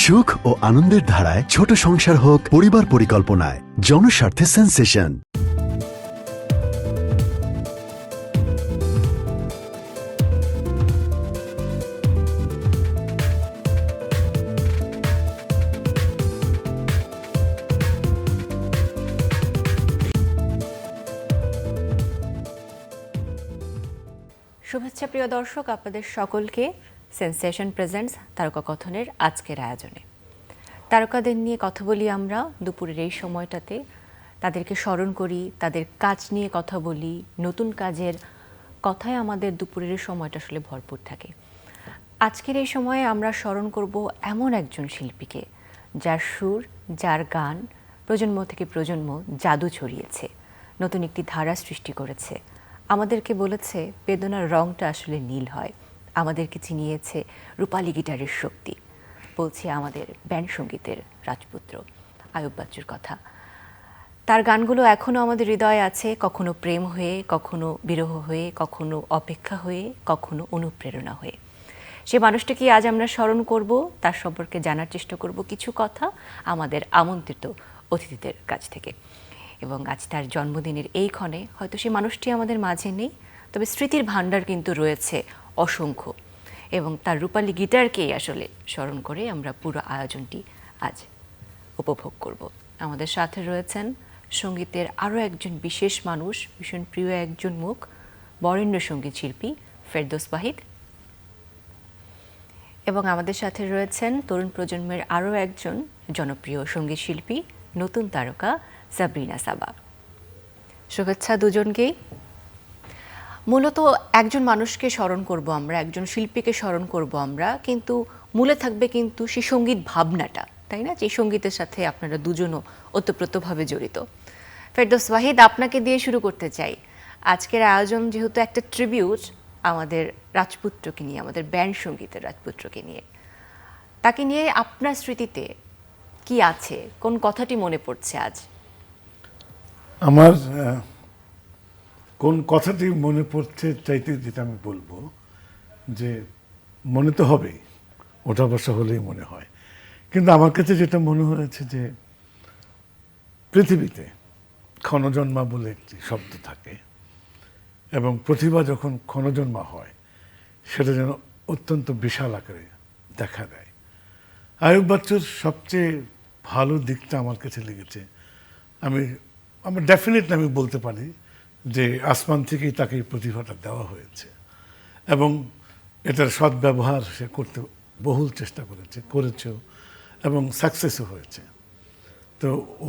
সুখ ও আনন্দের ধারায় ছোট সংসার হোক পরিবার পরিকল্পনায় জনস্বার্থে সেন্সেশন। শুভেচ্ছা প্রিয় দর্শক, আপনাদের সকলকে সেন্সেশন প্রেজেন্টস তারকা কথনের আজকের আয়োজনে। তারকাদের নিয়ে কথা বলি আমরা দুপুরের এই সময়টাতে, তাদেরকে স্মরণ করি, তাদের কাজ নিয়ে কথা বলি, নতুন কাজের কথায় আমাদের দুপুরের সময়টা আসলে ভরপুর থাকে। আজকের এই সময়ে আমরা স্মরণ করব এমন একজন শিল্পীকে যার সুর, যার গান প্রজন্ম থেকে প্রজন্ম জাদু ছড়িয়েছে, নতুন একটি ধারা সৃষ্টি করেছে, আমাদেরকে বলেছে বেদনার রংটা আসলে নীল হয়, আমাদেরকে চিনিয়েছে রূপালী গিটারের শক্তি। বলছি আমাদের ব্যান্ড সঙ্গীতের রাজপুত্র আয়ুব বাচ্চুর কথা। তার গানগুলো এখনও আমাদের হৃদয়ে আছে, কখনো প্রেম হয়ে, কখনো বিরহ হয়ে, কখনো অপেক্ষা হয়ে, কখনো অনুপ্রেরণা হয়ে। সে মানুষটাকে আজ আমরা স্মরণ করব, তার সম্পর্কে জানার চেষ্টা করব কিছু কথা আমাদের আমন্ত্রিত অতিথিদের কাছ থেকে। এবং আজ তার জন্মদিনের এই ক্ষণে হয়তো সে মানুষটি আমাদের মাঝে নেই, তবে স্মৃতির ভাণ্ডার কিন্তু রয়েছে অসংখ্য। এবং তার রূপালী গিটারকেই আসলে স্মরণ করে আমরা পুরো আয়োজনটি আজ উপভোগ করব। আমাদের সাথে রয়েছেন সঙ্গীতের আরও একজন বিশেষ মানুষ, ভীষণ প্রিয় একজন মুখ, বরেণ্য সঙ্গীত শিল্পী ফেরদৌস ওয়াহিদ। এবং আমাদের সাথে রয়েছেন তরুণ প্রজন্মের আরও একজন জনপ্রিয় সঙ্গীত শিল্পী, নতুন তারকা সাবরিনা সাবা। শুভেচ্ছা দুজনকেই। মূলত একজন মানুষকে স্মরণ করব আমরা, একজন শিল্পীকে স্মরণ করব আমরা, কিন্তু মূলে থাকবে কিন্তু সেই সঙ্গীত ভাবনাটা, তাই না? যে সঙ্গীতের সাথে আপনারা দুজনও ওতপ্রোতভাবে জড়িত। ফেরদৌস ওয়াহিদ, আপনাকে দিয়ে শুরু করতে চাই। আজকের আয়োজন যেহেতু একটা ট্রিবিউট আমাদের রাজপুত্রকে নিয়ে, আমাদের ব্যান্ড সঙ্গীতের রাজপুত্রকে নিয়ে, তাকে নিয়ে আপনার স্মৃতিতে কি আছে, কোন কথাটি মনে পড়ছে আজ? আমার কোন কথাটি মনে পড়ছে চাইতে যেটা আমি বলবো যে মনে তো হবেই, ওঠা বসা হলেই মনে হয়, কিন্তু আমার কাছে যেটা মনে হয়েছে যে পৃথিবীতে ক্ষণজন্মা বলে একটি শব্দ থাকে, এবং প্রতিভা যখন ক্ষণজন্মা হয় সেটা যেন অত্যন্ত বিশাল আকারে দেখা দেয়। আয়ুব বাচ্চুর সবচেয়ে ভালো দিকটা আমার কাছে লেগেছে, আমার ডেফিনেটলি আমি বলতে পারি যে আসমান থেকেই তাকে এই প্রতিভাটা দেওয়া হয়েছে, এবং এটার সদ্ব্যবহার সে করতে বহুল চেষ্টা করেছেও এবং সাকসেসও হয়েছে। তো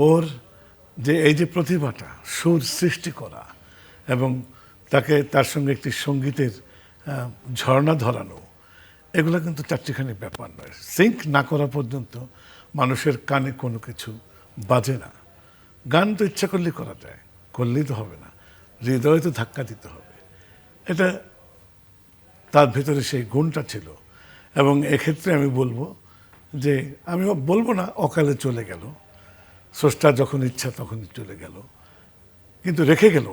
ওর যে এই যে প্রতিভাটা, সুর সৃষ্টি করা এবং তাকে তার সঙ্গে একটি সঙ্গীতের ঝর্ণা ধরানো, এগুলো কিন্তু চারটিখানি ব্যাপার নয়। সিঙ্ক না করা পর্যন্ত মানুষের কানে কোনো কিছু বাজে না। গান তো ইচ্ছা করলেই করা যায়, করলেই তো হবে না, হৃদয়ে তো ধাক্কা দিতে হবে। এটা তার ভেতরে সেই গুণটা ছিল, এবং এক্ষেত্রে আমি বলবো যে আমি বলবো না অকালে চলে গেল, স্রষ্টা যখন ইচ্ছা তখনই চলে গেল, কিন্তু রেখে গেল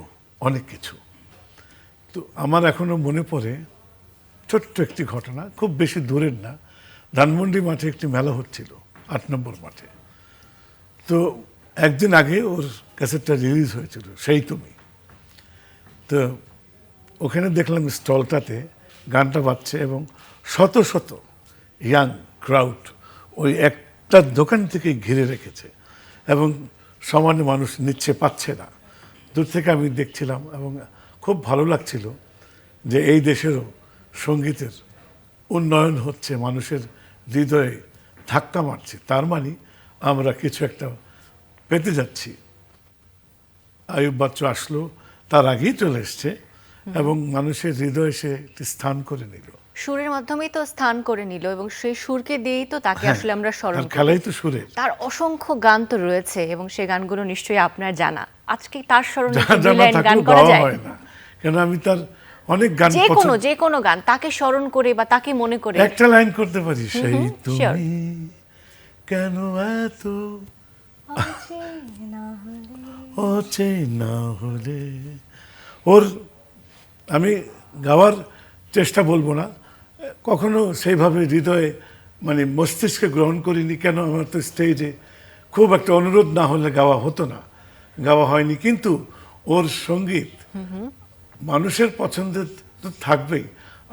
অনেক কিছু। তো আমার এখনো মনে পড়ে ছোট্ট একটি ঘটনা, খুব বেশি দূরের না। ধানমন্ডি মাঠে একটি মেলা হচ্ছিল, 8 নম্বর মাঠে। তো একদিন আগে ওর ক্যাসেটটা রিলিজ হয়েছিল, সেই তুমি। তো ওখানে দেখলাম স্টলটাতে গানটা বাজছে এবং শত শত ইয়াং ক্রাউড ওই একটা দোকান থেকেই ঘিরে রেখেছে, এবং সমানে মানুষ নিচ্ছে, পাচ্ছে না। দূর থেকে আমি দেখছিলাম এবং খুব ভালো লাগছিল যে এই দেশেরও সঙ্গীতের উন্নয়ন হচ্ছে, মানুষের হৃদয়ে ধাক্কা মারছে, তার মানে আমরা কিছু একটা পেতে যাচ্ছি। আয়ুব বাচ্চু আসলো, তার আগেই চলে এসছে এবং মানুষের হৃদয়ে সে একটি স্থান করে নিল, সুরের মাধ্যমেই তো স্থান করে নিল, এবং সেই সুরকে দিয়েই তো তাকে আসলে আমরা স্মরণ করি। খেলাই তো সুরে, তার অসংখ্য গান তো রয়েছে এবং সেই গানগুলো নিশ্চয়ই আপনার জানা। আজকে তার স্মরণে জানা গান থাকলেও করা গাওয়া যায় হয় না, কেন আমি তার অনেক গান যে কোনো গান তাকে স্মরণ করে বা তাকে মনে করে একটা লাইন করতে পারি, সেই sure. তুমি কেন এত অচেনা হলে। ওর আমি গাওয়ার চেষ্টা বলবো না, কখনো সেইভাবে হৃদয়ে মানে মস্তিষ্কে গ্রহণ করিনি। কেন, আমার তো স্টেজে খুব একটা অনুরোধ না হলে গাওয়া হতো না, গাওয়া হয়নি। কিন্তু ওর সঙ্গীত মানুষের পছন্দের তো থাকবেই,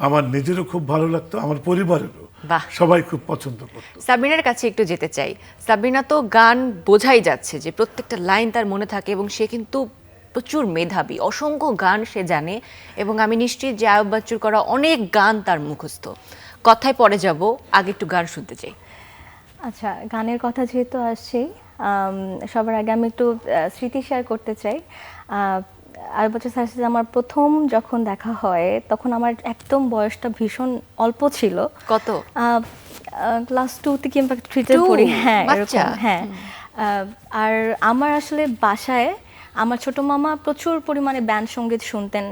আমার নিজেরও খুব ভালো লাগতো, আমার পরিবারেরও বাহ। সবাই খুব পছন্দ করতো। সাবিনার কাছে একটু যেতে চাই। সাবিনা তো গান বোঝাই যাচ্ছে যে প্রত্যেকটা লাইন তার মনে থাকে এবং সে কিন্তু প্রচুর মেধাবী, অসংখ্য গান সে জানে এবং আমি নিশ্চিত যে আয়ুব বাচ্চুর করা অনেক গান তার মুখস্থ। কথায় পরে যাব, আগে একটু গান শুনতে চাই। আচ্ছা, গানের কথা যেহেতু আসছে, সবার আগে আমি একটু স্মৃতি শেয়ার করতে চাই। আয়ুব বাচ্চু স্যারের সাথে আমার প্রথম যখন দেখা হয় তখন আমার একদম বয়সটা ভীষণ অল্প ছিল। কত? ক্লাস 2 কিংবা 3-তে পড়ি। হ্যাঁ, বাচ্চা। এরকম, হ্যাঁ। আর আমার আসলে বাসায় আমার ছোট মামা প্রচুর পরিমাণে ব্যান্ড সঙ্গীত শুনতেন।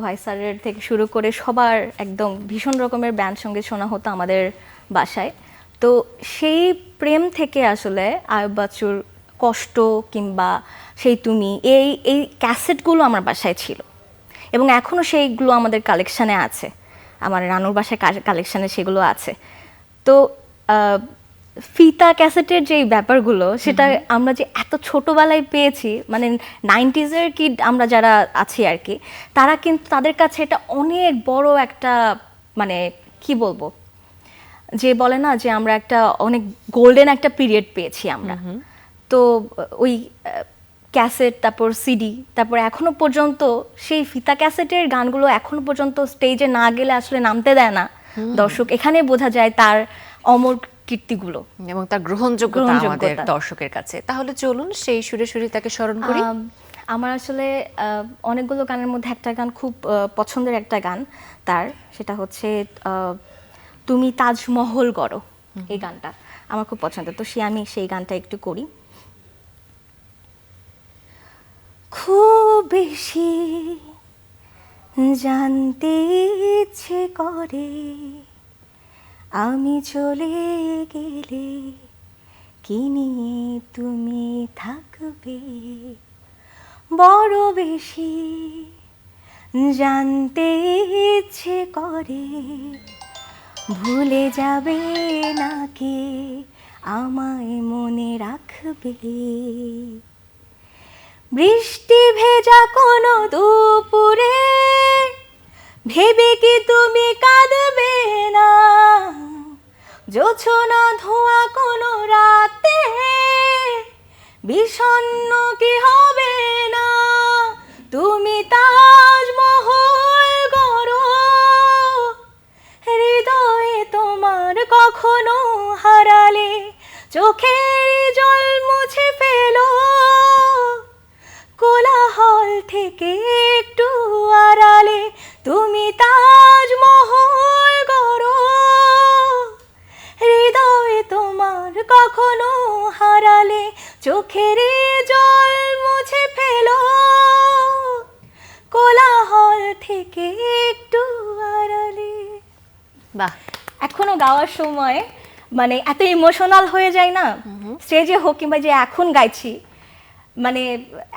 ভাই স্যারের থেকে শুরু করে সবার একদম ভীষণ রকমের ব্যান্ড সঙ্গীত শোনা হতো আমাদের বাসায়। তো সেই প্রেম থেকে আসলে আয়ুব বাচ্চুর কষ্ট কিংবা সেই তুমি এই এই ক্যাসেটগুলো আমার বাসায় ছিল এবং এখনও সেইগুলো আমাদের কালেকশানে আছে, আমার রানুর বাসায় কালেকশানে সেগুলো আছে। তো ফিতা ক্যাসেটের যেই ব্যাপারগুলো, সেটা আমরা যে এত ছোটবেলায় পেয়েছি, মানে 90s-এর কিড আমরা যারা আছি আর কি, তারা কিন্তু তাদের কাছে এটা অনেক বড় একটা, মানে কি বলবো, যে বলে না যে আমরা একটা অনেক গোল্ডেন একটা পিরিয়ড পেয়েছি আমরা। তো ওই ক্যাসেট, তারপর সিডি, তারপর এখনো পর্যন্ত সেই ফিতা ক্যাসেটের গানগুলো এখনো পর্যন্ত স্টেজে না গেলে আসলে নামতে দেয় না দর্শক। এখানে বোঝা যায় তার অমর কীর্তিগুলো এবং তার গ্রহণযোগ্যতা আমাদের দর্শকের কাছে। তাহলে চলুন সেই সুরে সুরে তাকে স্মরণ করি। আমার আসলে অনেকগুলো গানের মধ্যে একটা গান খুব পছন্দের একটা গান তার, সেটা হচ্ছে তুমি তাজমহল গড়ো। এই গানটা আমার খুব পছন্দের, তো আমি সেই গানটা একটু করি। খুব বেশি জানতে ইচ্ছে করে আমি চলে গেলে কি নিয়ে তুমি থাকবে, বড় বেশি জানতে ইচ্ছে করে ভুলে যাবে নাকি আমায় মনে রাখবে। বৃষ্টি ভেজা কোনো দুপুরে ভেবে কি তুমি কাঁদবে না, জোছনা ধোয়া কোনো রাতে বিষণ্ণ কি হবে না, তুমি তাজমহল গড়ো হৃদয়ে তোমার কখনো হারালে চোখের জল মুছে ফেলো, কোলাহল থেকে একটু আড়ালে তুমি তাজমহল গড়ো হৃদয়ে তোমার কখনো হারালে চোখের জল মুছে ফেলো, কোলাহল থেকে একটু আড়ালে। বাহ। এখনো গাওয়ার সময় মানে এত ইমোশনাল হয়ে যায় না, স্টেজে হোক কিংবা যে এখন গাইছি, মানে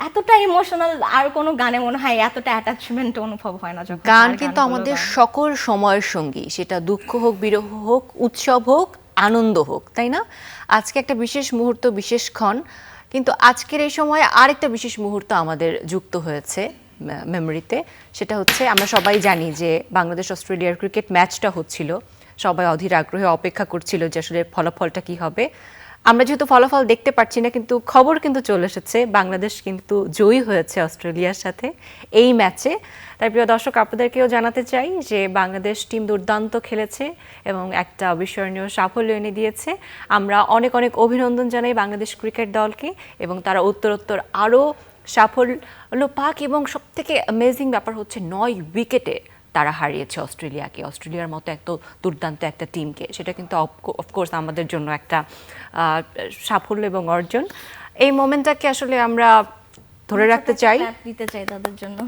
এতটা ইমোশনাল আর কোনো গানে মনে হয় এতটা অ্যাটাচমেন্ট অনুভব হয় না। যখন গান কিন্তু আমাদের সকল সময়ের সঙ্গী, সেটা দুঃখ হোক, বিরহ হোক, উৎসব হোক, আনন্দ হোক, তাই না? আজকে একটা বিশেষ মুহূর্ত, বিশেষ ক্ষণ, কিন্তু আজকের এই সময়ে আরেকটা বিশেষ মুহূর্ত আমাদের যুক্ত হয়েছে মেমোরিতে। সেটা হচ্ছে, আমরা সবাই জানি যে বাংলাদেশ অস্ট্রেলিয়ার ক্রিকেট ম্যাচটা হচ্ছিল, সবাই অধীর আগ্রহে অপেক্ষা করছিল যে আসলে ফলাফলটা কি হবে। আমরা যেহেতু ফলাফল দেখতে পাচ্ছি না, কিন্তু খবর কিন্তু চলে এসেছে, বাংলাদেশ কিন্তু জয়ী হয়েছে অস্ট্রেলিয়ার সাথে এই ম্যাচে। তাই প্রিয় দর্শক, আপনাদেরকেও জানাতে চাই যে বাংলাদেশ টিম দুর্দান্ত খেলেছে এবং একটা অবিস্মরণীয় সাফল্য এনে দিয়েছে। আমরা অনেক অনেক অভিনন্দন জানাই বাংলাদেশ ক্রিকেট দলকে এবং তারা উত্তরোত্তর আরও সাফল্য পাক। এবং সবথেকে অ্যামেজিং ব্যাপার হচ্ছে 9 উইকেটে তারা হারিয়েছে অস্ট্রেলিয়াকে, অস্ট্রেলিয়ার মতো এত দুর্দান্ত একটা টিমকে। সেটা কিন্তু অফকোর্স আমাদের জন্য একটা সাফল্য এবং অর্জন। এই মোমেন্টটাকে আসলে আমরা ধরে রাখতে চাই, দিতে চাই তাদের জন্য।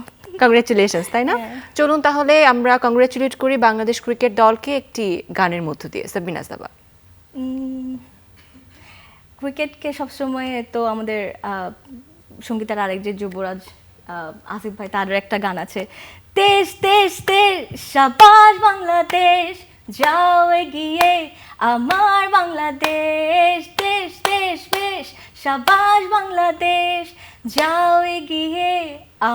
কংগ্রেচুলেশনস, তাই না? চলুন তাহলে আমরা কংগ্রেচুলেট করি বাংলাদেশ ক্রিকেট দলকে একটি গানের মধ্য দিয়ে। সাবিনা সাবা, ক্রিকেটকে সবসময় তো আমাদের সঙ্গীতের আরেক যে যুবরাজ আসিফ ভাই, তারও একটা গান আছে, দেশ দেশ দেশ শাবাশ বাংলাদেশ, যাও এগিয়ে আমার বাংলাদেশ, দেশ দেশ বেশ সাবাস বাংলাদেশ, যাও এগিয়ে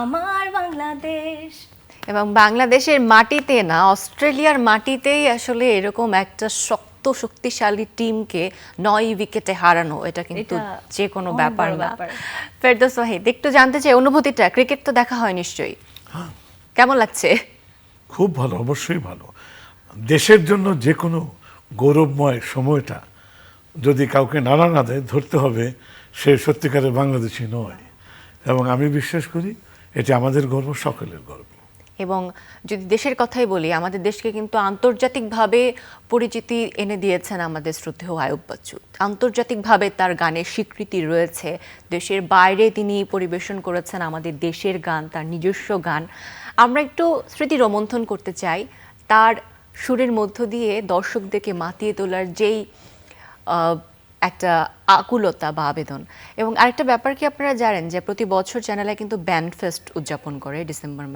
আমার বাংলাদেশ। এবং বাংলাদেশের মাটিতে না, অস্ট্রেলিয়ার মাটিতেই আসলে এরকম একটা শক্তিশালী টিমকে 9 উইকেটে হারানো, এটা কিন্তু এটা যে কোনো অনেক ব্যাপার বড় না। ব্যাপার। ফেরদৌস ওয়াহিদ, একটু জানতে চাই অনুভূতিটা, ক্রিকেট তো দেখা হয় নিশ্চয়ই, কেমন লাগছে? খুব ভালো, অবশ্যই ভালো। দেশের জন্য যে কোনো গৌরবময় সময়টা যদি কাউকে নাড়া না দেয়, ধরতে হবে সে সত্যিকারের বাংলাদেশি নয়। এবং আমি বিশ্বাস করি এটা আমাদের গর্ব, সকলের গর্ব। এবং যদি দেশের কথাই বলি, আমাদের দেশকে কিন্তু আন্তর্জাতিকভাবে পরিচিতি এনে দিয়েছেন আমাদের শ্রদ্ধেয় আয়ুব বাচ্চু। আন্তর্জাতিকভাবে তার গানের স্বীকৃতি রয়েছে, দেশের বাইরে তিনি পরিবেশন করেছেন আমাদের দেশের গান, তার নিজস্ব গান। আমরা একটু স্মৃতি রোমন্থন করতে চাই তার সুরের মধ্য দিয়ে দর্শকদেরকে মাতিয়ে তোলার যেই একটা আকুলতা বা আবেদন। এবং আরেকটা ব্যাপার কি আপনারা জানেন যে প্রতি বছর চ্যানেলে কিন্তু ব্যান্ড ফেস্ট উদযাপন করে ডিসেম্বর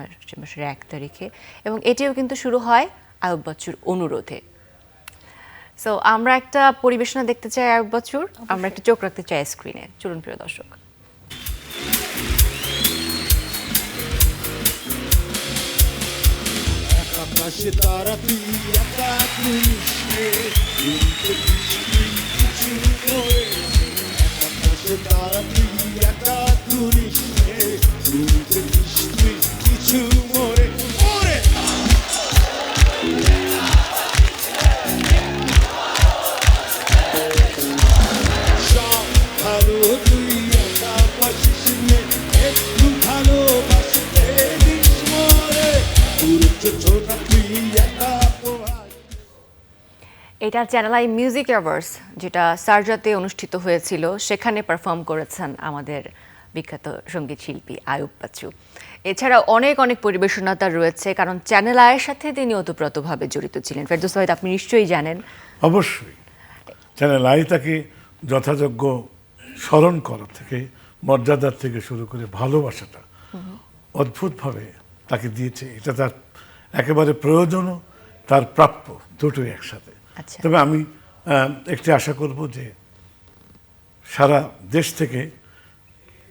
মাসের 1 তারিখে, এবং এটিও কিন্তু শুরু হয় আয়ুব বাচ্চুর অনুরোধে। সো আমরা একটা পরিবেশনা দেখতে চাই আয়ুব বাচ্চুর, আমরা একটা চোখ রাখতে চাই স্ক্রিনে। চলুন প্রিয় দর্শক। আকাশে তারা তুই একা তুলিসে, কিন্তু বৃষ্টি কিছু করে। আকাশে তারা তুই একা তুলিসে, কিন্তু বৃষ্টি কিছু মরে ওরে। সব ভালো তুই একা পাশিস নে, একটু ভালোবাসতে দিস মরে। ছোটা তুই একা পোহাই। এটা চ্যানেল আই মিউজিক অ্যাওয়ার্ডস, যেটা সারজাতে অনুষ্ঠিত হয়েছিল, সেখানে পারফর্ম করেছেন আমাদের বিখ্যাত সঙ্গীত শিল্পী আয়ুব বাচ্চু। এছাড়া অনেক অনেক পরিবেশনা তার রয়েছে, কারণ চ্যানেল আয়ের সাথে তিনি ওতপ্রোতভাবে জড়িত ছিলেন। ফেরদৌস ওয়াহিদ, আপনি নিশ্চয়ই জানেন। অবশ্যই চ্যানেল আই তাকে যথাযোগ্য স্মরণ করা থেকে, মর্যাদার থেকে শুরু করে ভালোবাসাটা অদ্ভুতভাবে তাকে দিয়েছে। এটা তার একেবারে প্রয়োজনও, তার প্রাপ্য, দুটোই একসাথে। আচ্ছা। তবে আমি একটি আশা করব যে সারা দেশ থেকে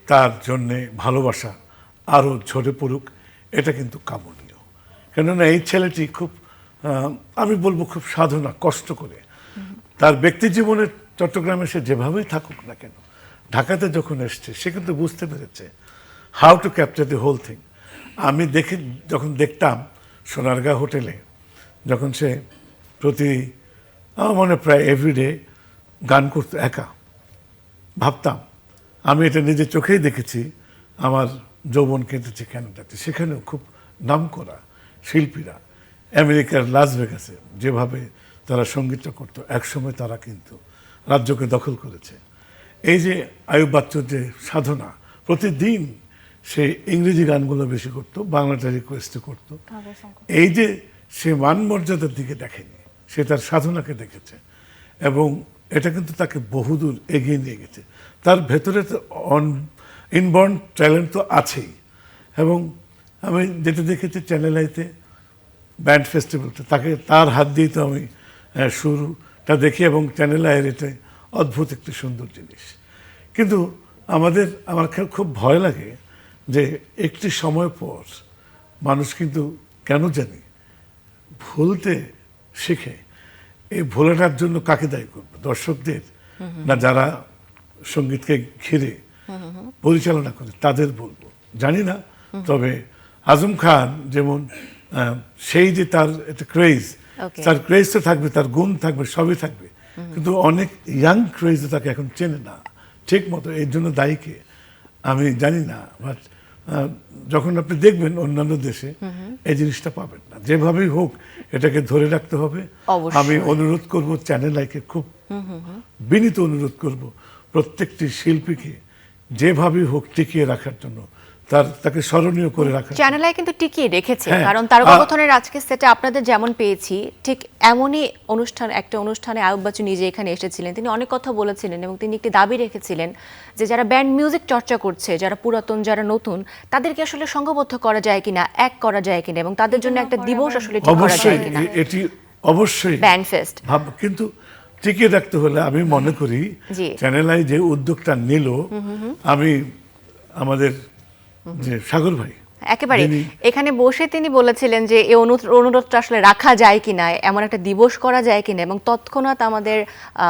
তার জন্যে ভালোবাসা আরও ঝরে পড়ুক, এটা কিন্তু কামনীয়। কেননা এই ছেলেটি খুব আমি বলবো খুব সাধনা, কষ্ট করে তার ব্যক্তি জীবনে চট্টগ্রামে সে যেভাবেই থাকুক না কেন, ঢাকাতে যখন এসছে সে কিন্তু বুঝতে পেরেছে how to capture the whole thing. আমি যখন দেখতাম সোনারগাঁ হোটেলে, যখন সে আমার মনে প্রায় এভরিডে গান করতো একা, ভাবতাম আমি এটা নিজের চোখেই দেখেছি। আমার যৌবন কেটেছে ক্যানাডাতে, সেখানেও খুব নামকরা শিল্পীরা আমেরিকার লাস ভেগাসে যেভাবে তারা সঙ্গীতটা করতো, একসময় তারা কিন্তু রাজ্যকে দখল করেছে। এই যে আয়ুব বাচ্চুর যে সাধনা, প্রতিদিন সে ইংরেজি গানগুলো বেশি করতো, বাংলাটা রিকোয়েস্ট করতো। এই যে সে মান মর্যাদার দিকে দেখেনি, সে তার সাধনাকে দেখেছে, এবং এটা কিন্তু তাকে বহুদূর এগিয়ে নিয়ে গেছে। তার ভেতরে তো ইনবর্ন ট্যালেন্ট তো আছেই। এবং আমি যেটা দেখেছি চ্যানেল আইতে ব্যান্ড ফেস্টিভ্যালটা, তার হাত দিয়ে তো আমি শুরুটা দেখি, এবং চ্যানেল আয়ের এটা অদ্ভুত একটি সুন্দর জিনিস। কিন্তু আমার খুব ভয় লাগে যে একটি সময় পর মানুষ কিন্তু কেন জানি ভুলতে শিখে। এই ভুলাটার জন্য কাকে দায়ী করবে? দর্শকদের, না যারা সঙ্গীতকে ঘিরে পরিচালনা করে তাদের বলবো, জানি না। তবে আজম খান যেমন সেই যে তার একটা ক্রেজ, তার ক্রেজ তো থাকবে, তার গুণ থাকবে, সবই থাকবে, কিন্তু অনেক ইয়াং ক্রেজ তাকে এখন চেনে না ঠিক মতো। এর জন্য দায়ীকে আমি জানি না, বাট যখন আপনি দেখবেন অন্যান্য দেশে এই জিনিসটা পাবেন না। যেভাবেই হোক এটাকে ধরে রাখতে হবে। আমি অনুরোধ করব চ্যানেল আইকে, খুব বিনীত অনুরোধ করব প্রত্যেকটি শিল্পীকে যেভাবেই হোক টিকিয়ে রাখার জন্য, তাকে স্মরণীয় করে রাখা। চ্যানেল আই কিন্তু টিকিয়ে রেখেছে, হ্যাঁ, কারণ তারকাকথনের আজকে সেটে আপনাদের যেমন পেয়েছি, ঠিক এমনই একটা অনুষ্ঠানে আয়ুব বাচ্চু নিজে এখানে এসেছিলেন। তিনি অনেক কথা বলেছিলেন, এবং তিনি একটি দাবি রেখেছিলেন যে যারা ব্যান্ড মিউজিক চর্চা করছে, যারা পুরাতন, যারা নতুন, তাদেরকে আসলে সংঘবদ্ধ করা যায় কিনা, এক করা যায় কিনা, এবং তাদের জন্য একটা দিবস আসলে ঠিক করা যায় কিনা। এটি অবশ্যই ব্যান্ড ফেস্ট। কিন্তু টিকিয়ে রাখতে হলে আমি মনে করি জি। চ্যানেল আই যে উদ্যোগটা নিল, আমি আমাদের যে সাগর ভাই একেবারে যিনি- এখানে বসে তিনি বলেছিলেন যে এই অনুরোধটা আসলে রাখা যায় কিনা, এমন একটা দিবস করা যায় কিনা, এবং তৎক্ষণাৎ আমাদের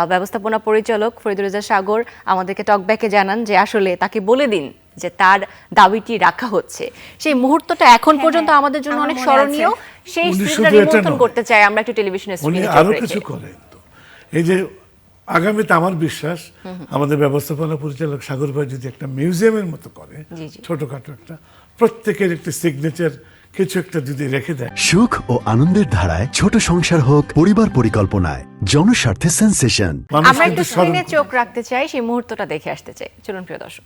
ব্যবস্থাপনা পরিচালক ফরিদুর রেজা সাগর আমাদেরকে টকব্যাকে জানান যে আসলে তাকে বলে দিন যে তার দাবিটি রাখা হচ্ছে। সেই মুহূর্তটা এখন পর্যন্ত আমাদের জন্য আমার অনেক মনে স্মরণীয়। সেই উনি স্মৃতিটা শুধু এটা রিমন্থন নয়, করতে চাই আমরা একটু টেলিভিশনের উনি স্ক্রিনে আরো চোখ রেখে। কিছু করেন। তো এই যে আগামীতে আমার বিশ্বাস আমাদের ব্যবস্থাপনা পরিচালক সাগর ভাই যদি একটা মিউজিয়ামের মতো করে, জি, জি। ছোটখাটো একটা, প্রত্যেকের একটি সিগনেচার কিছু একটা যদি রেখে দেয়, সুখ ও আনন্দের ধারায় ছোট সংসার হোক পরিবার পরিকল্পনায়, জনস্বার্থে সেন্সেশন। মানুষ আমরা কিন্তু একটু স্মরণ স্ক্রিনে করবে। চোখ রাখতে চাই, সেই মুহূর্তটা দেখে আসতে চাই। চলুন প্রিয় দর্শক।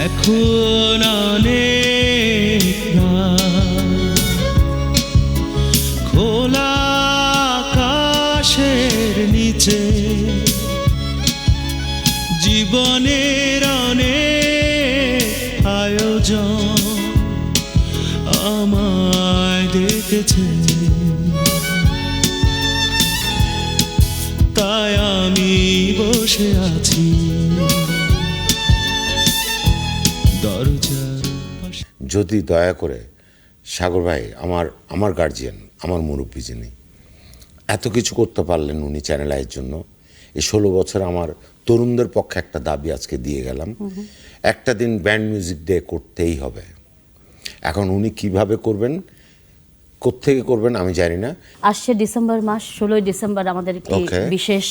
এখন অনেক রাত, খোলা আকাশের নিচে জীবনের অনেক আয়োজন আমায় ডেকেছে, তাই আমি বসে আছি দরজার পাশে। যদি দয়া করে সাগর ভাই, আমার গার্জিয়ান, আমার মুরব্বী যিনি, এত কিছু করতে পারলেন উনি চ্যানেল আইয়ের জন্য। এই 16 বছর আমার তরুণদের পক্ষে একটা দাবি আজকে দিয়ে গেলাম, একটা দিন ব্যান্ড মিউজিক ডে করতেই হবে। এখন উনি কিভাবে করবেন, কোত্থেকে করবেন আমি জানি না। আসছে ডিসেম্বর মাস, 16 ডিসেম্বর আমাদের একটি Okay. বিশেষ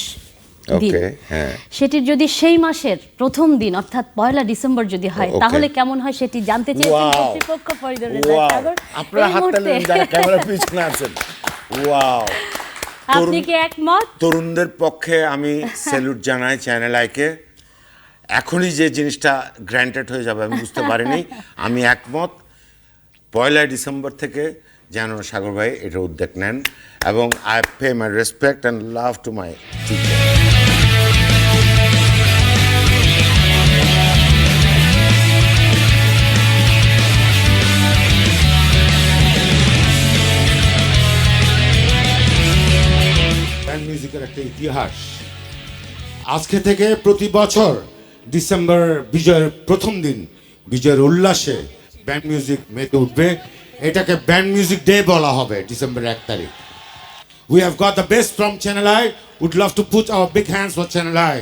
দিন। ওকে, হ্যাঁ। সেটির যদি সেই মাসের প্রথম দিন অর্থাৎ 1 ডিসেম্বর যদি হয়, Okay. তাহলে কেমন হয় সেটি জানতে চেয়েছেন Wow. কর্তৃপক্ষ ফরিদুর রেজা Wow! সাগর। আপনারা এই হাত মুহূর্তে তালেন যারা ক্যামেরার পিছনে আছেন। ওয়াও! আপনি কি একমত? তরুণদের পক্ষে আমি স্যালুট জানাই চ্যানেল আইকে। এখনই যে জিনিসটা গ্র্যান্টেড হয়ে যাবে আমি বুঝতে পারিনি। আমি একমত, 1 ডিসেম্বর থেকে যেন সাগর ভাই এটা উদ্যোগ নেন, এবং I pay my respect and love to my teacher. Band মিউজিকের একটা ইতিহাস। আজকে থেকে প্রতি বছর ডিসেম্বর বিজয়ের প্রথম দিন, বিজয়ের উল্লাসে ব্যান্ড মিউজিক মেতে উঠবে। এটাকে ব্যান্ড মিউজিক ডে বলা হবে ডিসেম্বর 1 তারিখ। We have got the best from Channel I. Would love to put our big hands for Channel I.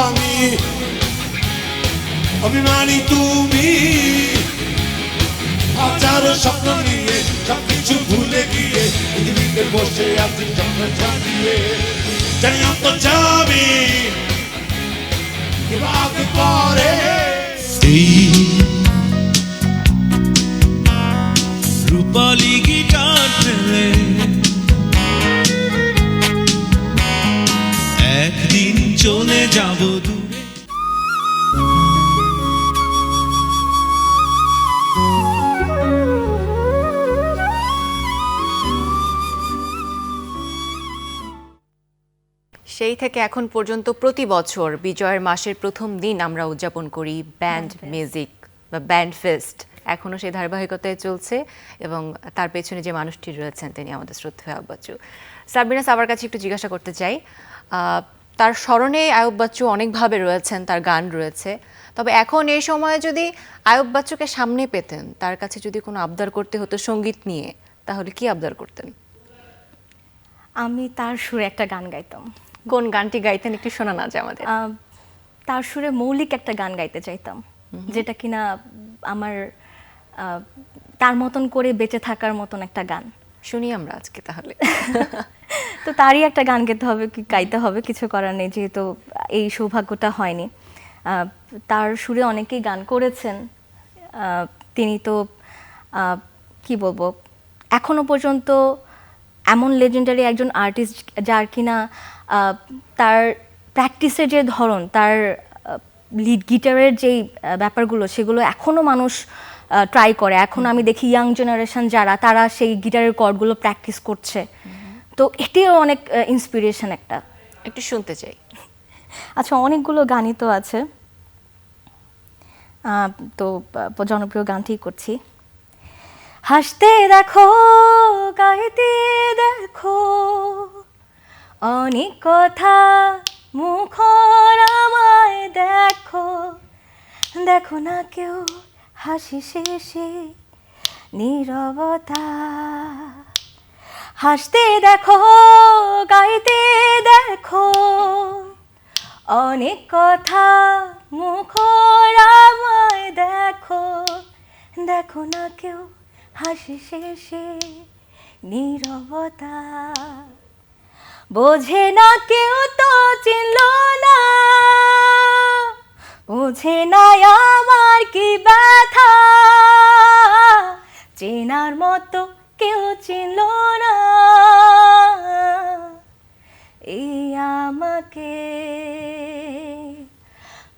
আমি অভিমানী তুমি, হাজারো স্বপ্ন নিয়ে সবকিছু ভুলে গিয়ে পৃথিবীতে বসে আছি স্বপ্ন ছাড়িয়ে, জানি অন্ত যাবি আগে পরে। রূপালী গিটার ফেলে একদিন চলে যাব দূরে। সেই থেকে এখন পর্যন্ত প্রতি বছর বিজয়ের মাসের প্রথম দিন আমরা উদযাপন করি ব্যান্ড মিউজিক বা ব্যান্ড ফেস্ট। এখনও সেই ধারাবাহিকতায় চলছে, এবং তার পেছনে যে মানুষটি রয়েছেন তিনি আমাদের শ্রদ্ধেয় আয়ুব বাচ্চু। সাবরিনা সাবার কাছে একটু জিজ্ঞাসা করতে চাই, তার স্মরণে আয়ুব বাচ্চু অনেকভাবে রয়েছেন, তার গান রয়েছে, তবে এখন এই সময়ে যদি আয়ুব বাচ্চুকে সামনে পেতেন, তার কাছে যদি কোনো আবদার করতে হতো সঙ্গীত নিয়ে, তাহলে কি আবদার করতেন? আমি তার সুরে একটা গান গাইতাম। কোন গানটি গাইতেন একটু শোনা না যে আমাদের? তার সুরে মৌলিক একটা গান গাইতে চাইতাম, যেটা কিনা আমার তার মতন করে বেঁচে থাকার মতন একটা গান। শুনি আমরা আজকে তাহলে। তো তারই একটা গান গাইতে হবে, কিছু করার নেই, যেহেতু এই সৌভাগ্যটা হয়নি। তার সুরে অনেকেই গান করেছেন, তিনি তো কি বলবো, এখনো পর্যন্ত এমন লেজেন্ডারি একজন আর্টিস্ট যার কিনা তার প্র্যাকটিসের যে ধরন, তার লিড গিটারের যেই ব্যাপারগুলো, সেগুলো এখনও মানুষ ট্রাই করে। এখন আমি দেখি ইয়াং জেনারেশন যারা, তারা সেই গিটারের কর্ডগুলো প্র্যাকটিস করছে। তো এটিও অনেক ইন্সপিরেশন একটা। একটু শুনতে চাই। আচ্ছা, অনেকগুলো গানই তো আছে, তো জনপ্রিয় গানটি করছি। হাসতে দেখো, গাইতে দেখো, অনেক কথা মুখর আমায় দেখো, দেখো না কেউ হাসি শেষে নীরবতা। হাসতে দেখো, গাইতে দেখো, অনেক কথা মুখর আমায় দেখো, দেখো না কেউ হাসি শেষে নীরবতা। বোঝে না কেউ তো চিনল না, বোঝে না আমার কি ব্যথা, চেনার মতো কেউ চিনল না এই আমাকে।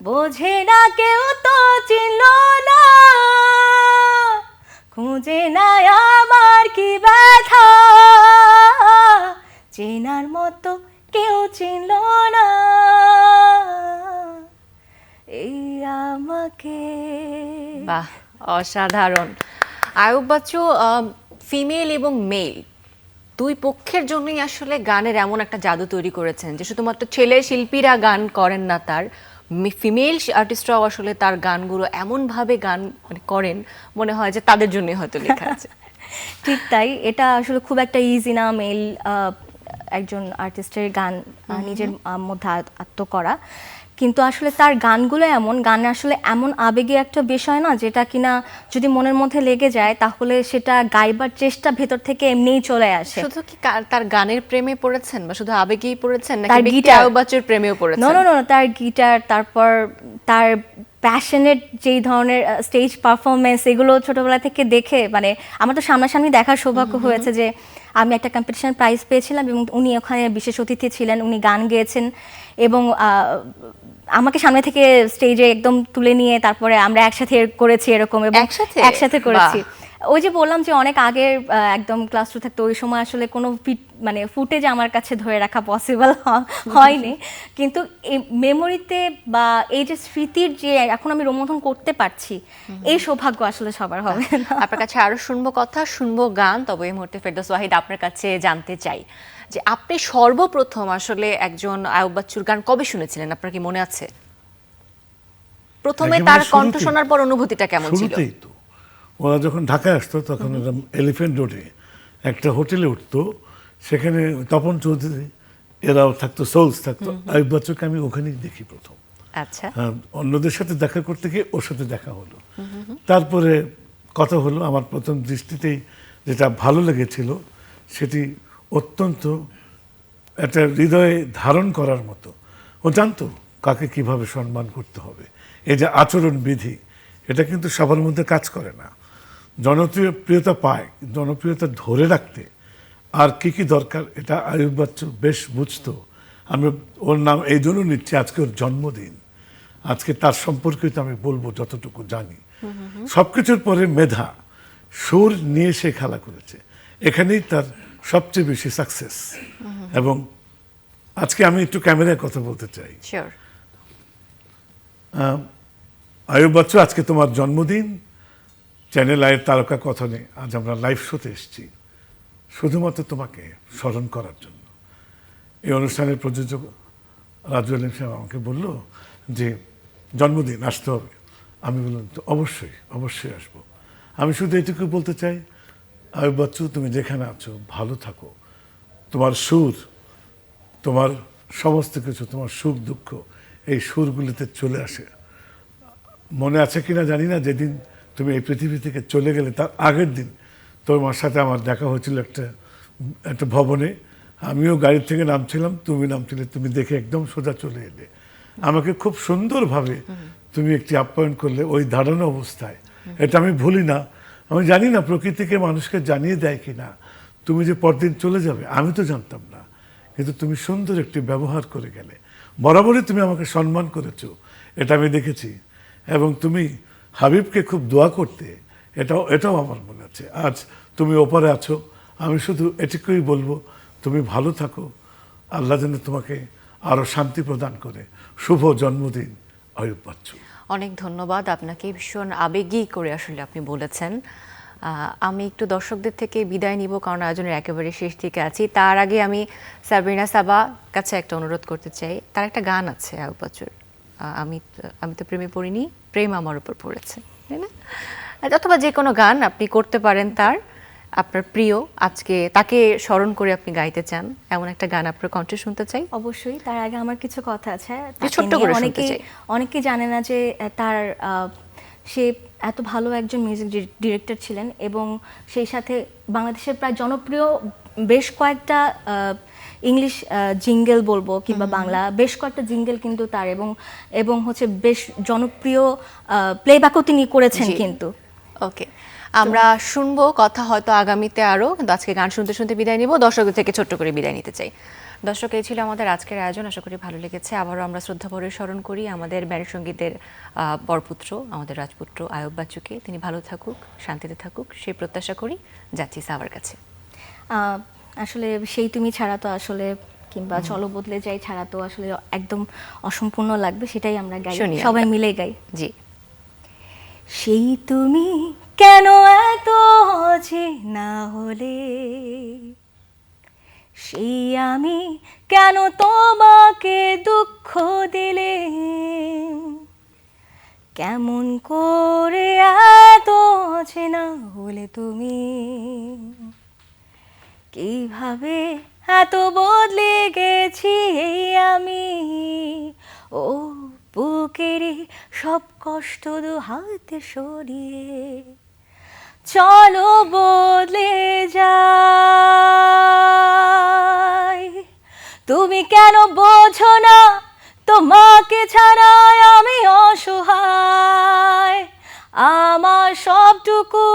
বোঝে না কেউ তো চিনল না, খুঁজে না আমার কি ব্যথা, চেনার মতো কেউ চিনল না এই আমাকে। বাহ, অসাধারণ। আয়ুব বাচ্চু ফিমেল এবং মেল দুই পক্ষের জন্যই আসলে গানের এমন একটা জাদু তৈরি করেছেন যে শুধুমাত্র ছেলে শিল্পীরা গান করেন না, তার ফিমেল আর্টিস্টরাও আসলে তার গানগুলো এমনভাবে গান করেন মনে হয় যে তাদের জন্যই হয়তো লেখা আছে। ঠিক তাই, এটা আসলে খুব একটা ইজি না মেল একজন আর্টিস্টের গান নিজের মধ্যে আত্ম করা, কিন্তু আসলে তার গানগুলো এমন গান, আসলে এমন আবেগী একটা বিষয় না যেটা কিনা যদি মনের মধ্যে লেগে যায় তাহলে সেটা গাইবার চেষ্টা ভেতর থেকে এমনিই চলে আসে। শুধু কি তার গানের প্রেমে পড়েছেন বা শুধু আবেগেই পড়েছেন নাকি তার ব্যক্তি গিটার, আয়ুব বাচ্চুর প্রেমেও পড়েছেন? নো, তার গিটার, তারপর তার প্যাশনেট যেই ধরনের স্টেজ পারফরমেন্স, এগুলো ছোটবেলা থেকে দেখে মানে আমার তো সামনাসামনি দেখার সৌভাগ্য হয়েছে যে আমি একটা কম্পিটিশন প্রাইজ পেয়েছিলাম এবং উনি ওখানে বিশেষ অতিথি ছিলেন, উনি গান গেয়েছেন এবং আমাকে সামনে থেকে স্টেজে একদম তুলে নিয়ে তারপরে আমরা একসাথে করেছি এরকম, এবং একসাথে করেছি। ওই যে বললাম যে অনেক আগের একদম ক্লাস 2 থাকতো, ওই সময় আসলে কোনো মানে ফুটেজ আমার কাছে ধরে রাখা পসিবল হয়নি, কিন্তু এই মেমোরিতে বা এই যে স্মৃতির যে এখন আমি রোমন্থন করতে পারছি, এই সৌভাগ্য আসলে সবার হবে না। আপনার কাছে আরো শুনবো কথা, শুনবো গান, তবে এই মুহূর্তে ফেরদৌস ওয়াহিদ আপনার কাছে জানতে চাই যে আপনি সর্বপ্রথম আসলে একজন আয়ুব বাচ্চুর গান কবে শুনেছিলেন? আপনার কি মনে আছে? প্রথমে তার কণ্ঠ শোনার পর অনুভূতিটা কেমন ছিল? শুরুতেই তো ওরা যখন ঢাকায় আসতো তখন ওরা এলিফ্যান্ট রোডে একটা হোটেলে উঠতো, সেখানে তপন চৌধুরী এরাও থাকতো, সোলস থাকতো। আয়ুব বাচ্চুকে আমি ওখানেই দেখি প্রথম। আচ্ছা, অন্যদের সাথে দেখা করতে গিয়ে ওর সাথে দেখা হলো, তারপরে কথা হলো। আমার প্রথম দৃষ্টিতেই যেটা ভালো লেগেছিল সেটি অত্যন্ত একটা হৃদয়ে ধারণ করার মতো। ও জানতো কাকে কিভাবে সম্মান করতে হবে। এই যে আচরণ বিধি, এটা কিন্তু সবার মধ্যে কাজ করে না। জনপ্রিয়তা পায়, জনপ্রিয়তা ধরে রাখতে আর কি কি দরকার এটা আয়ুব বাচ্চু বেশ বুঝতো। আমি ওর নাম এই জন্য নিচ্ছি, আজকে ওর জন্মদিন, আজকে তার সম্পর্কে তো আমি বলবো যতটুকু জানি। সবকিছুর পরে মেধা, সুর নিয়ে সে খেলা করেছে, এখানেই তার সবচেয়ে বেশি সাকসেস। এবং আজকে আমি একটু ক্যামেরায় কথা বলতে চাই। শিওর। আয়ুব বাচ্চু, আজকে তোমার জন্মদিন। চ্যানেল আয়ের তারকা কথনে আজ আমরা লাইভ শোতে এসেছি শুধুমাত্র তোমাকে স্মরণ করার জন্য। এই অনুষ্ঠানের প্রযোজক রাজু আলিম সাহেব আমাকে বলল যে জন্মদিন আসতে হবে। আমি বললাম তো অবশ্যই অবশ্যই আসবো। আমি শুধু এটুকু বলতে চাই, আয়ুব বাচ্চু তুমি যেখানে আছো ভালো থাকো। তোমার সুর, তোমার সমস্ত কিছু, তোমার সুখ দুঃখ এই সুরগুলিতে চলে আসে। মনে আছে কিনা জানি না, যেদিন তুমি এই পৃথিবী থেকে চলে গেলে তার আগের দিন তোমার সাথে আমার দেখা হয়েছিল একটা ভবনে। আমিও গাড়ি থেকে নামছিলাম, তুমি নামছিলে, তুমি দেখে একদম সোজা চলে এলে। আমাকে খুব সুন্দরভাবে তুমি একটি আপ্যায়ন করলে ওই দাঁড়ানো অবস্থায়। এটা আমি ভুলি না। আমি জানি না প্রকৃতিকে মানুষকে জানিয়ে দেয় কি না তুমি যে পরদিন চলে যাবে, আমি তো জানতাম না, কিন্তু তুমি সুন্দর একটি ব্যবহার করে গেলে। বরাবরই তুমি আমাকে সম্মান করেছো, এটা আমি দেখেছি। এবং তুমি হাবিবকে খুব দোয়া করতে, এটাও আমার মনে আছে। আজ তুমি ওপারে আছো, আমি শুধু এটুকুই বলবো তুমি ভালো থাকো। আল্লাহ যেন তোমাকে আরও শান্তি প্রদান করে। শুভ জন্মদিন আয়ুব বাচ্চু। অনেক ধন্যবাদ আপনাকে, ভীষণ আবেগী করে আসলে আপনি বলেছেন। আমি একটু দর্শকদের থেকে বিদায় নিব, কারণ আয়োজনের একেবারে শেষ দিকে আছি। তার আগে আমি সাবরিনা সাবা কাছে একটা অনুরোধ করতে চাই। তার একটা গান আছে আয়ুব বাচ্চুর, আমি তো প্রেমে পড়িনি, প্রেম আমার উপর পড়েছে, তাই না? অথবা যে কোনো গান আপনি করতে পারেন তার, আপনার প্রিয়, আজকে তাকে স্মরণ করে আপনি গাইতে চান এমন একটা গান আপনার কণ্ঠে শুনতে চাই। অবশ্যই, তার আগে আমার কিছু কথা আছে। ছোট্ট করে শুনতে চাই। অনেকেই জানে না যে তার সে এত ভালো একজন মিউজিক ডিরেক্টর ছিলেন, এবং সেই সাথে বাংলাদেশের প্রায় জনপ্রিয় বেশ কয়েকটা ইংলিশ জিঙ্গেল বলবো কিংবা বাংলা বেশ কয়েকটা জিঙ্গেল কিন্তু তার, এবং হচ্ছে বেশ জনপ্রিয় প্লেব্যাকও তিনি করেছেন কিন্তু। ওকে, আমরা শুনবো কথা হয়তো আগামীতে আরও, কিন্তু আজকে গান শুনতে শুনতে বিদায় নিব। দর্শকদের থেকে ছোট্ট করে বিদায় নিতে চাই। দর্শক, এই ছিল আমাদের আজকের আয়োজন, আশা করি ভালো লেগেছে। আবারও আমরা শ্রদ্ধাভরে স্মরণ করি আমাদের ব্যান্ড সঙ্গীতের বরপুত্র, আমাদের রাজপুত্র আয়ুব বাচ্চুকে। তিনি ভালো থাকুক, শান্তিতে থাকুক, সেই প্রত্যাশা করি। যাচ্ছি সাবার কাছে। আসলে সেই তুমি ছাড়া তো আসলে, কিংবা চলো বদলে যাই ছাড়া তো আসলে একদম অসম্পূর্ণ লাগবে, সেটাই আমরা গাই, সবাই মিলে গাই। জি। সেই তুমি কেন এত অচেনা হলে, সেই আমি কেন তোমাকে দুঃখ দিলে, কেমন করে এত অচেনা হলে তুমি, কিভাবে এত বদলে গেছি এই আমি, ও বুকেরই সব কষ্ট দু হাতে সরিয়ে চলো বদলে যাই। তুমি কেন বোঝো না তোমাকে ছাড়াই আমি অসহায়, আমার সবটুকু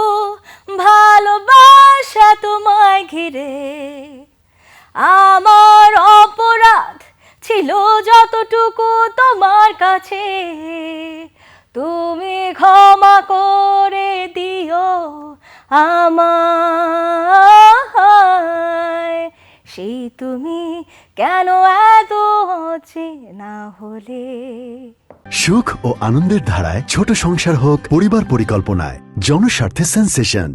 ভালোবাসা তোমায় ঘিরে, আমার অপরাধ ছিল যতটুকু তোমার কাছে, তুমি ক্ষমা করে দিও আমায়। সেই তুমি কেন এত অচেনা হলে। সুখ ও আনন্দের ধারায় ছোট সংসার হোক পরিবার পরিকল্পনায়, জনস্বার্থে সেন্সেশন।